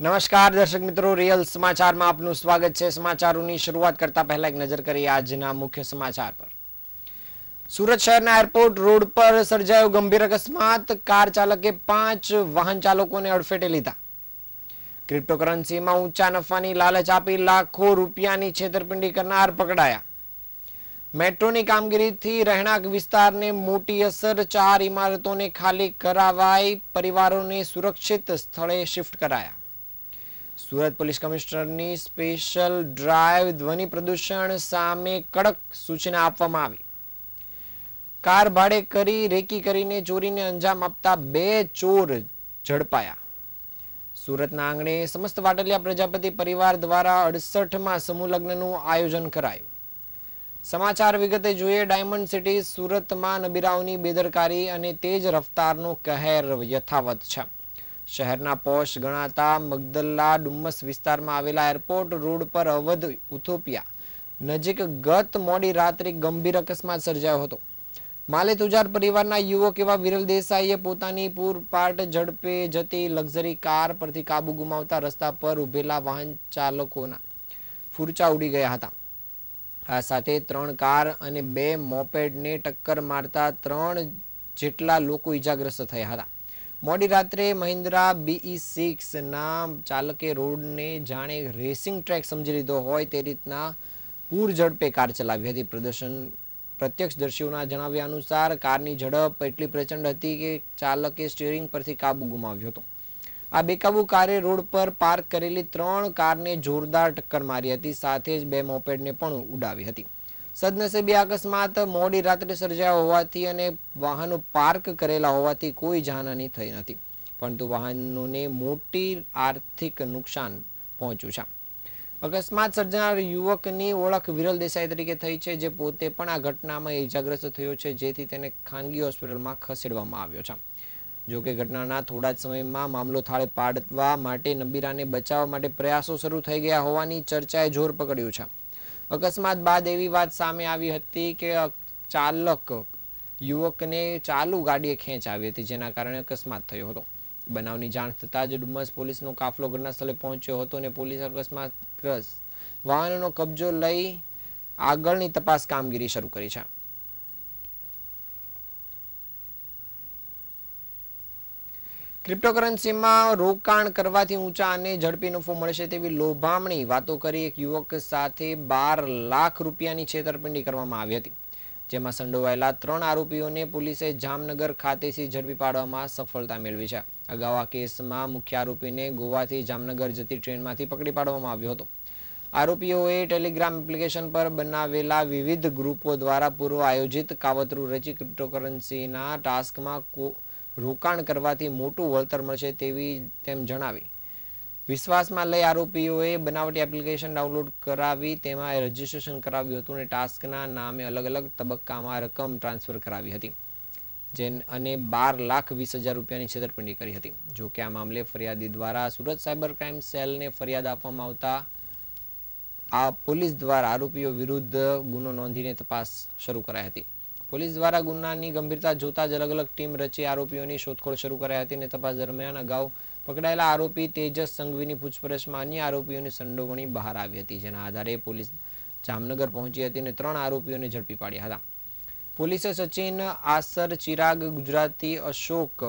નમસ્કાર દર્શક મિત્રો, રિયલ સમાચારમાં આપનું સ્વાગત છે। સમાચારોની શરૂઆત કરતા પહેલા એક નજર કરીએ આજના મુખ્ય સમાચાર પર। સુરત શહેરના એરપોર્ટ રોડ પર સર્જાયો ગંભીર અકસ્માત। કાર ચાલકે 5 વાહન ચાલકોને અડફેટે લીધા। ક્રિપ્ટોકરન્સીમાં ઊંચા નફાની લાલચ આપી લાખો રૂપિયાની છેતરપિંડી કરનાર પકડાયા। મેટ્રોની કામગીરીથી રહેણાંક વિસ્તારને મોટી અસર। 4 ઇમારતોને ખાલી કરાવાઈ, પરિવારોને સુરક્ષિત સ્થળે શિફ્ટ કરાયા। સુરત પોલીસ કમિશનરની સ્પેશિયલ ડ્રાઈવ ધ્વનિ પ્રદૂષણ સામે કડક સૂચના આપવામાં આવી। કાર ભાડે કરી રેકી કરીને ચોરીને અંજામ આપતા 2 ચોર ઝડપાયા। સુરતના આંગણે સમસ્ત વાટલિયા પ્રજાપતિ પરિવાર દ્વારા 68માં સમૂહ લગ્નનું આયોજન કરાયું। સમાચાર વિગતે જોઈએ। ડાયમંડ સિટી સુરતમાં નબીરાઓની બેદરકારી અને તેજ રફતારનો કહેર યથાવત છે। શહેરના પોશ ગણાતા મગદલ્લા ડુમ્મસ વિસ્તારમાં આવેલા એરપોર્ટ રોડ પર અવધ ઉથોપિયા નજીક ગત મોડી રાત્રે ગંભીર અકસ્માત સર્જાયો હતો। માલે તુજાર પરિવારના યુવક એવા વિરલ દેસાઈએ પોતાની પૂરપાટ ઝડપે જતી લક્ઝરી કાર પરથી કાબુ ગુમાવતા રસ્તા પર ઉભેલા વાહન ચાલકોના ફૂરચા ઉડી ગયા હતા। આ સાથે 3 કાર અને 2 મોપેડને ટક્કર મારતા 3 જેટલા લોકો ઈજાગ્રસ્ત થયા હતા। મોડી રાત્રે મહિન્દ્રા BE6 ના ચાલકે રોડને જાણે રેસિંગ ટ્રેક સમજી લીધો હોય તે રીતના પૂર ઝડપે કાર ચલાવી હતી। પ્રત્યક્ષદર્શીઓના જણાવ્યા અનુસાર કારની ઝડપ એટલી પ્રચંડ હતી કે ચાલકે સ્ટીયરિંગ પરથી કાબુ ગુમાવ્યો હતો। આ બેકાબુ કારે રોડ પર પાર્ક કરેલી 3 કારને જોરદાર ટક્કર મારી હતી, સાથે જ 2 મોપેડને પણ ઉડાવી હતી। સદનસીબે અકસ્માત મોડી રાત્રે સર્જાયો હોવાથી અને વાહનો પાર્ક કરેલા હોવાથી કોઈ જાનહાની થઈ નથી, પરંતુ વાહનોને મોટી આર્થિક નુકસાન પહોંચ્યું છે। અકસ્માત સર્જનાર યુવકની ઓળખ વિરલ દેસાઈ તરીકે થઈ છે, જે પોતે પણ આ ઘટનામાં ઇજાગ્રસ્ત થયો છે, જેથી તેને ખાનગી હોસ્પિટલમાં ખસેડવામાં આવ્યો છે। જોકે ઘટનાના થોડા જ સમયમાં મામલો થાળે પાડવા માટે નબીરાને બચાવવા માટે પ્રયાસો શરૂ થઈ ગયા હોવાની ચર્ચાએ જોર પકડ્યું છે। અકસ્માત બાદ એવી વાત સામે આવી હતી કે ચાલક યુવકને ચાલુ ગાડીએ ખેંચ આવી હતી, જેના કારણે અકસ્માત થયો હતો। બનાવની જાણ થતાં જ ડુમ્મસ પોલીસનો કાફલો ઘટના સ્થળે પહોંચ્યો હતો અને પોલીસે અકસ્માતગ્રસ્ત વાહનોનો કબજો લઈ આગળની તપાસ કામગીરી શરૂ કરી છે। ક્રિપ્ટોકરન્સીમાં રોકાણ કરવાથી ઊંચા અને ઝડપી નફો મળશે તેવી લોભામણી વાતો કરી એક યુવક સાથે 12 લાખ રૂપિયાની છેતરપિંડી કરવામાં આવી હતી, જેમાં સંડોવાયેલા 3 આરોપીઓને પોલીસે જામનગર ખાતેથી ઝડપી પાડવામાં સફળતા મેળવી છે। અગાઉ આ કેસમાં મુખ્ય આરોપીને ગોવાથી જામનગર જતી ટ્રેનમાંથી પકડી પાડવામાં આવ્યો હતો। આરોપીઓએ ટેલિગ્રામ એપ્લિકેશન પર બનાવેલા વિવિધ ગ્રુપો દ્વારા પૂર્વ આયોજિત કાવતરું રચી ક્રિપ્ટોકરન્સીના ટાસ્કમાં રોકાણ કરવાથી મોટું વળતર મળશે તેમ જણાવી વિશ્વાસમાં લઈ આરોપીઓએ બનાવટી એપ્લિકેશન ડાઉનલોડ કરાવી તેમાં રજીસ્ટ્રેશન કરાવ્યું હતું અને ટાસ્કના નામે અલગ અલગ તબક્કામાં રકમ ટ્રાન્સફર કરાવી હતી અને 12,20,000 રૂપિયાની છેતરપિંડી કરી હતી। જો કે આ મામલે ફરિયાદી દ્વારા સુરત સાયબર ક્રાઇમ સેલને ફરિયાદ આપવામાં આવતા આ પોલીસ દ્વારા આરોપીઓ વિરુદ્ધ ગુનો નોંધીને તપાસ શરૂ કરાઈ હતી। પોલીસ દ્વારા ગુનાની ગંભીરતા જોતા જ અલગ અલગ ટીમ રચી આરોપીઓની શોધખોળ શરૂ કરાઈ હતી અને તપાસ દરમિયાન અગાઉ પકડાયેલા આરોપી તેજસ સંઘવીની પૂછપરછમાં અન્ય આરોપીઓની સંડોવણી બહાર આવી હતી, જેના આધારે પોલીસ જામનગર પહોંચી હતી અને 3 આરોપીઓને ઝડપી પાડ્યા હતા। પોલીસે સચિન આસર, ચિરાગ ગુજરાતી, અશોક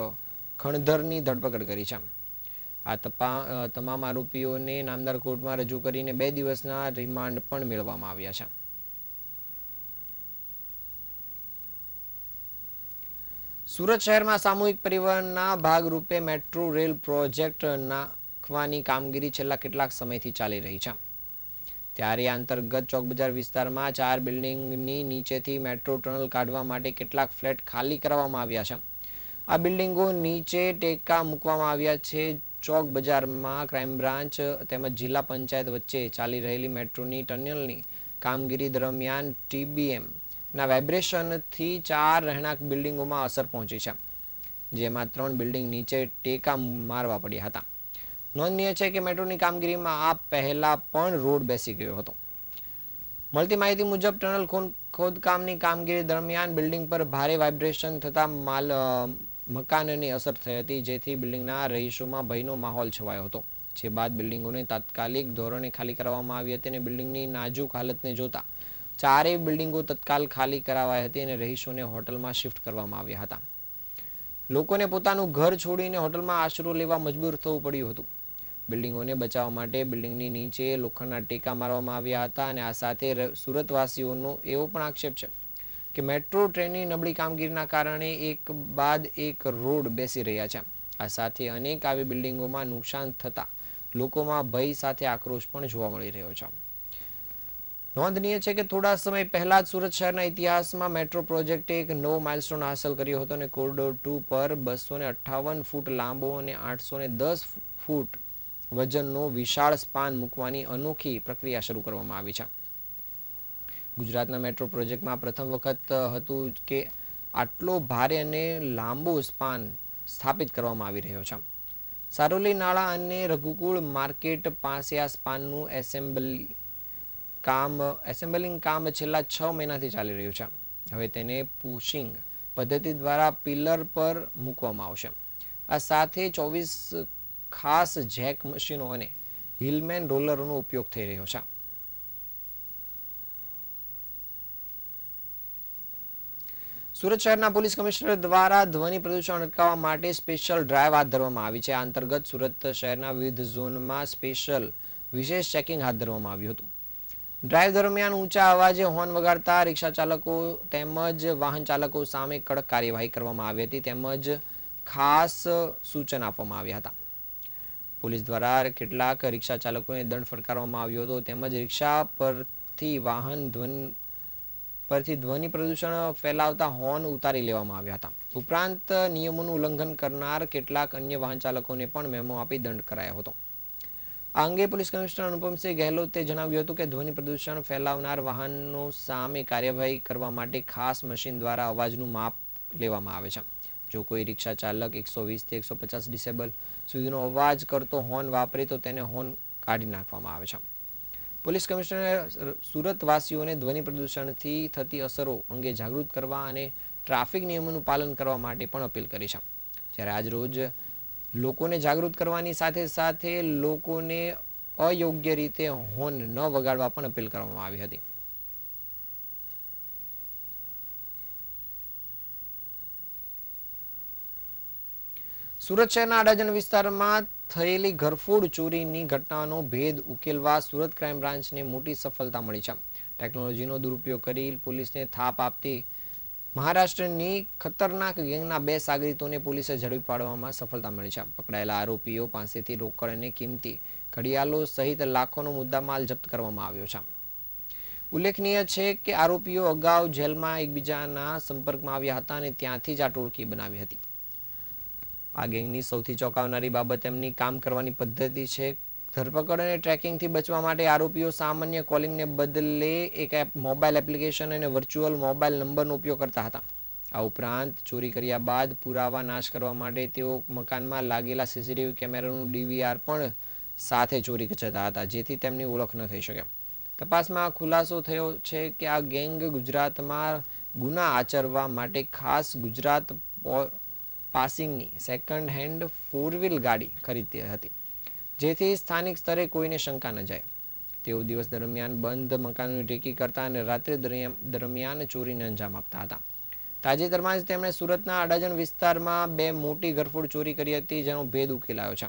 ખણધરની ધરપકડ કરી છે। આ તમામ આરોપીઓને નામદાર કોર્ટમાં રજૂ કરીને 2 દિવસના રિમાન્ડ પણ મેળવવામાં આવ્યા છે। સુરત શહેરમાં સામૂહિક પરિવહનના ભાગરૂપે મેટ્રો રેલ પ્રોજેક્ટ નાખવાની કામગીરી છેલ્લા કેટલાક સમયથી ચાલી રહી છે, ત્યારે આ અંતર્ગત ચોકબજાર વિસ્તારમાં 4 બિલ્ડિંગની નીચેથી મેટ્રો ટનલ કાઢવા માટે કેટલાક ફ્લેટ ખાલી કરવામાં આવ્યા છે। આ બિલ્ડિંગો નીચે ટેકા મૂકવામાં આવ્યા છે। ચોક બજારમાં ક્રાઇમ બ્રાન્ચ તેમજ જિલ્લા પંચાયત વચ્ચે ચાલી રહેલી મેટ્રોની ટનલની કામગીરી દરમિયાન TBM ના વાઇબ્રેશનથી 4 રહેણાંક બિલ્ડિંગોમાં અસર પહોંચી છે, જેમાં 3 બિલ્ડિંગ નીચે ટેકા મારવા પડ્યા હતા। નોંધનીય છે કે મેટ્રોની કામગીરીમાં આ પહેલા પણ રોડ બેસી ગયો હતો। મળતી માહિતી મુજબ ટનલ ખોદકામની કામગીરી દરમિયાન બિલ્ડિંગ પર ભારે વાઇબ્રેશન થતાં મકાનને અસર થઈ હતી, જેથી બિલ્ડિંગના રહીશોમાં ભયનો માહોલ છવાયો હતો। જે બાદ બિલ્ડિંગોને તાત્કાલિક ધોરણે ખાલી કરવામાં આવી હતી અને બિલ્ડિંગની નાજુક હાલતને જોતા ચારેય બિલ્ડિંગો તત્કાલ ખાલી કરાવાઈ હતી અને રહીશોને હોટલમાં શિફ્ટ કરવામાં આવ્યા હતા. લોકોને પોતાનું ઘર છોડીને હોટલમાં આશરો લેવા મજબૂર થવું પડ્યું હતું. બિલ્ડિંગોને બચાવવા માટે બિલ્ડિંગની નીચે લોખંડના ટેકા મારવામાં આવ્યા હતા અને આ સાથે સુરતવાસીઓનો એવો પણ આક્ષેપ છે કે મેટ્રો ટ્રેનની નબળી કામગીરીના કારણે એક બાદ એક રોડ બેસી રહ્યા છે. આ સાથે અનેક આવી બિલ્ડિંગોમાં નુકસાન થતા લોકોમાં ભય સાથે આક્રોશ પણ જોવા મળી રહ્યો છે. નોંધનીય છે કે થોડા સમય પહેલા જ સુરત શહેરના ઇતિહાસમાં મેટ્રો પ્રોજેક્ટે એક નવો માઇલસ્ટોન હાંસલ કર્યો હતો અને કોરિડોર 2 પર 258 ફૂટ લાંબો અને 810 ફૂટ વજનનો વિશાળ સ્પાન મૂકવાની અનોખી પ્રક્રિયા શરૂ કરવામાં આવી છે. ગુજરાતના મેટ્રો પ્રોજેક્ટમાં પ્રથમ વખત હતું કે આટલો ભારે અને લાંબો સ્પાન સ્થાપિત કરવામાં આવી રહ્યો છે. સારોલી નાળા અને રઘુકુળ માર્કેટ પાસે આ સ્પાનનું એસેમ્બલિંગ કામ છેલ્લા 6 મહિનાથી ચાલી રહ્યું છે. હવે તેને પુશિંગ પદ્ધતિ દ્વારા પિલર પર મૂકવામાં આવશે. આ સાથે 24 ખાસ જેક મશીનો અને હિલમેન રોલરનો ઉપયોગ થઈ રહ્યો છે. સુરત શહેરના પોલીસ કમિશનર દ્વારા ધ્વનિ પ્રદૂષણ અટકાવવા માટે સ્પેશિયલ ડ્રાઈવ હાથ ધરવામાં આવી છે. આ અંતર્ગત સુરત શહેરના વિવિધ ઝોનમાં વિશેષ ચેકિંગ હાથ ધરવામાં આવ્યું હતું. ડ્રાઈવ દરમિયાન ઊંચા અવાજે હોર્ન વગાડતા રિક્ષા ચાલકો તેમજ વાહન ચાલકો સામે કડક કાર્યવાહી કરવામાં આવી હતી તેમજ ખાસ સૂચન આપવામાં આવ્યા હતા. પોલીસ દ્વારા કેટલાક રિક્ષા ચાલકોને દંડ ફટકારવામાં આવ્યો હતો તેમજ રિક્ષા પરથી ધ્વનિ પ્રદૂષણ ફેલાવતા હોર્ન ઉતારી લેવામાં આવ્યા હતા. ઉપરાંત નિયમોનું ઉલ્લંઘન કરનાર કેટલાક અન્ય વાહન ચાલકોને પણ મેમો આપી દંડ કરાયો હતો. આ અંગે પોલીસ કમિશનર અનુપમસિંહ ગહેલોતે જણાવ્યું હતું કે ધ્વનિ પ્રદૂષણ ફેલાવનાર વાહનો સામે કાર્યવાહી કરવા માટે ખાસ મશીન દ્વારા અવાજનું માપ લેવામાં આવે છે. જો કોઈ રિક્ષા ચાલક 120 થી 150 ડિસેબલ સુધીનો અવાજ કરતો હોર્ન વાપરે તો તેને હોર્ન કાઢી નાખવામાં આવે છે. પોલીસ કમિશનરે સુરતવાસીઓને ધ્વનિ પ્રદૂષણથી થતી અસરો અંગે જાગૃત કરવા અને ટ્રાફિક નિયમોનું પાલન કરવા માટે પણ અપીલ કરી છે. જ્યારે આજ રોજ લોકોને જાગૃત કરવાની સાથે સાથે લોકોને અયોગ્ય રીતે હોર્ન ન વગાડવા પણ અપીલ કરવામાં આવી હતી. સુરત શહેરના અડાજણ વિસ્તારમાં થયેલી ઘરફોડ ચોરીની ઘટનાનો ભેદ ઉકેલવા સુરત ક્રાઇમ બ્રાન્ચને મોટી સફળતા મળી છે. ટેકનોલોજીનો દુરુપયોગ કરી પોલીસને થાપ આપતી મહારાષ્ટ્રની ખતરનાક ગેંગના 2 સાગરીતોને પોલીસે ઝડપી પાડવામાં સફળતા મળી છે. પકડાયેલા આરોપીઓ પાસેથી રોકડ અને કિંમતી ઘડિયાળો સહિત લાખોનો મુદ્દામાલ જપ્ત કરવામાં આવ્યો છે. ઉલ્લેખનીય છે કે આરોપીઓ અગાઉ જેલમાં એકબીજાના સંપર્કમાં આવ્યા હતા અને ત્યાંથી જ આ ટોળકી બનાવી હતી. આ ગેંગની સૌથી ચોંકાવનારી બાબત તેમની કામ કરવાની પદ્ધતિ છે. ધરપકડ અને ટ્રેકિંગથી બચવા માટે આરોપીઓ સામાન્ય કોલિંગને બદલે એક મોબાઈલ એપ્લિકેશન અને વર્ચ્યુઅલ મોબાઈલ નંબરનો ઉપયોગ કરતા હતા. આ ઉપરાંત ચોરી કર્યા બાદ પુરાવા નાશ કરવા માટે તેઓ મકાનમાં લાગેલા સીસીટીવી કેમેરાનું ડીવીઆર પણ સાથે ચોરી જતા હતા જેથી તેમની ઓળખ ન થઈ શકે. તપાસમાં ખુલાસો થયો છે કે આ ગેંગ ગુજરાતમાં ગુના આચરવા માટે ખાસ ગુજરાત પાસિંગની સેકન્ડ હેન્ડ 4-વ્હીલ ગાડી ખરીદતી હતી જેથી સ્થાનિક સ્તરે કોઈને શંકા ન જાય. તેઓ દિવસ દરમિયાન બંધ મકાનોની રેકી કરતા અને રાત્રે દરમિયાન ચોરીને અંજામ આપતા હતા. તાજેતરમાં જ તેમણે સુરતના અડાજણ વિસ્તારમાં 2 મોટી ઘરફોડ ચોરી કરી હતી જેનો ભેદ ઉકેલાયો છે.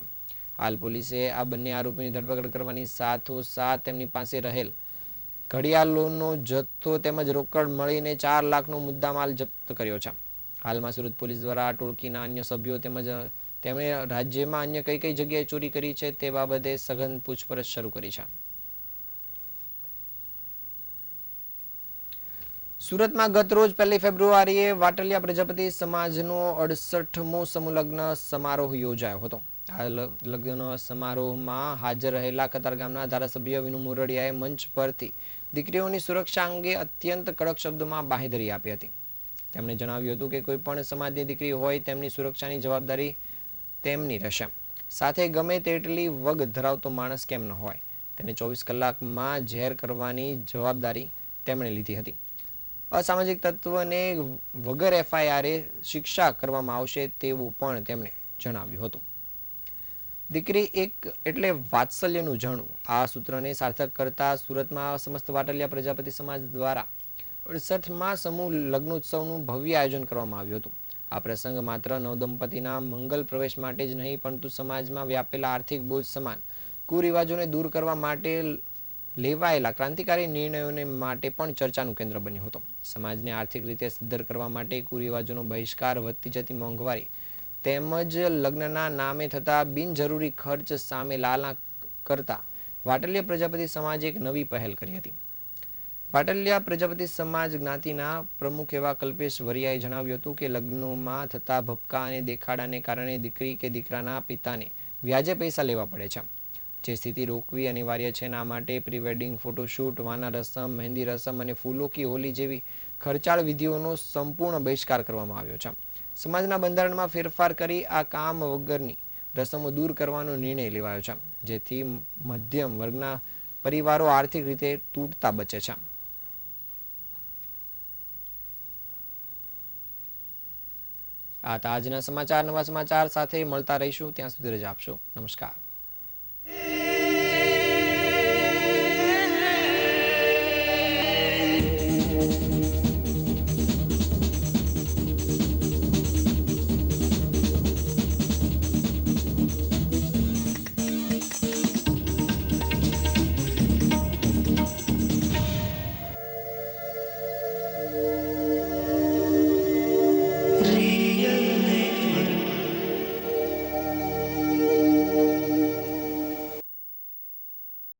હાલ પોલીસે આ બંને આરોપીની ધરપકડ કરવાની સાથોસાથ તેમની પાસે રહેલ ઘડિયાળોનો જથ્થો તેમજ રોકડ મળીને 4 લાખનો મુદ્દામાલ જપ્ત કર્યો છે. હાલમાં સુરત પોલીસ દ્વારા આ ટોળકીના અન્ય સભ્યો તેમજ તેમણે રાજ્યમાં અન્ય કઈ જગ્યાએ ચોરી કરી છે તે બાબતે સઘન પૂછપરછ શરૂ કરી છે. સુરતમાં ગત રોજ 1 ફેબ્રુઆરીએ વાટલિયા પ્રજાપતિ સમાજનો 68મો સમૂહ લગ્ન સમારોહ યોજાયો હતો. આ લગ્ન સમારોહમાં હાજર રહેલા કતારગામના ધારાસભ્ય વિનુ મોરડિયાએ મંચ પરથી દીકરીઓની સુરક્ષા અંગે અત્યંત કડક શબ્દોમાં બાંહેધરી આપી હતી. તેમણે જણાવ્યું હતું કે કોઈ પણ સમાજની દીકરી હોય તેમની સુરક્ષાની જવાબદારી તેમની રહેશે. સાથે ગમે તેટલી વગ ધરાવતો માણસ કેમ ન હોય તેને 24 કલાકમાં ઝેર કરવાની જવાબદારી તેમણે લીધી હતી. અસામાજિક તત્વને વગર એફઆઈઆરે શિક્ષા કરવામાં આવશે તેવું પણ તેમણે જણાવ્યું હતું. દીકરી એક એટલે વાત્સલ્યનું ઝરણું. આ સૂત્રને સાર્થક કરતા સુરતમાં સમસ્ત વાટલિયા પ્રજાપતિ સમાજ દ્વારા 68મા સમૂહ લગ્નોત્સવનું ભવ્ય આયોજન કરવામાં આવ્યું હતું. આ પ્રસંગ માત્ર નવદંપતિના મંગલ પ્રવેશ માટે જ નહીં, પરંતુ સમાજમાં વ્યાપેલા આર્થિક બોજ સમાન કુરિવાજોને દૂર કરવા માટે લેવાયેલા ક્રાંતિકારી નિર્ણયોને માટે પણ ચર્ચાનું કેન્દ્ર બન્યો હતો. સમાજને આર્થિક રીતે સદ્ધર કરવા માટે કુરિવાજોનો બહિષ્કાર, વધતી જતી મોંઘવારી તેમજ લગ્નના નામે થતા બિનજરૂરી ખર્ચ સામે લાલના કરતા વાટલિયા પ્રજાપતિ સમાજે એક નવી પહેલ કરી હતી. વાટલિયા પ્રજાપતિ સમાજ જ્ઞાતિના પ્રમુખ એવા કલ્પેશ વરિયાએ જણાવ્યું હતું કે લગ્નોમાં થતા ભપકા અને દેખાડાને કારણે દીકરી કે દીકરાના પિતાને વ્યાજે પૈસા લેવા પડે છે, જે સ્થિતિ રોકવી અનિવાર્ય છે. આ માટે પ્રી વેડિંગ ફોટોશૂટ, વાના રસમ, મહેંદી રસમ અને ફૂલો કી હોલી જેવી ખર્ચાળ વિધિઓનો સંપૂર્ણ બહિષ્કાર કરવામાં આવ્યો છે. સમાજના બંધારણમાં ફેરફાર કરી આ કામ વગરની રસમો દૂર કરવાનો નિર્ણય લેવાયો છે, જેથી મધ્યમ વર્ગના પરિવારો આર્થિક રીતે તૂટતા બચે છે. આ હતા આજના સમાચાર. નવા સમાચાર સાથે મળતા રહીશું. ત્યાં સુધી રજા આપશો. નમસ્કાર.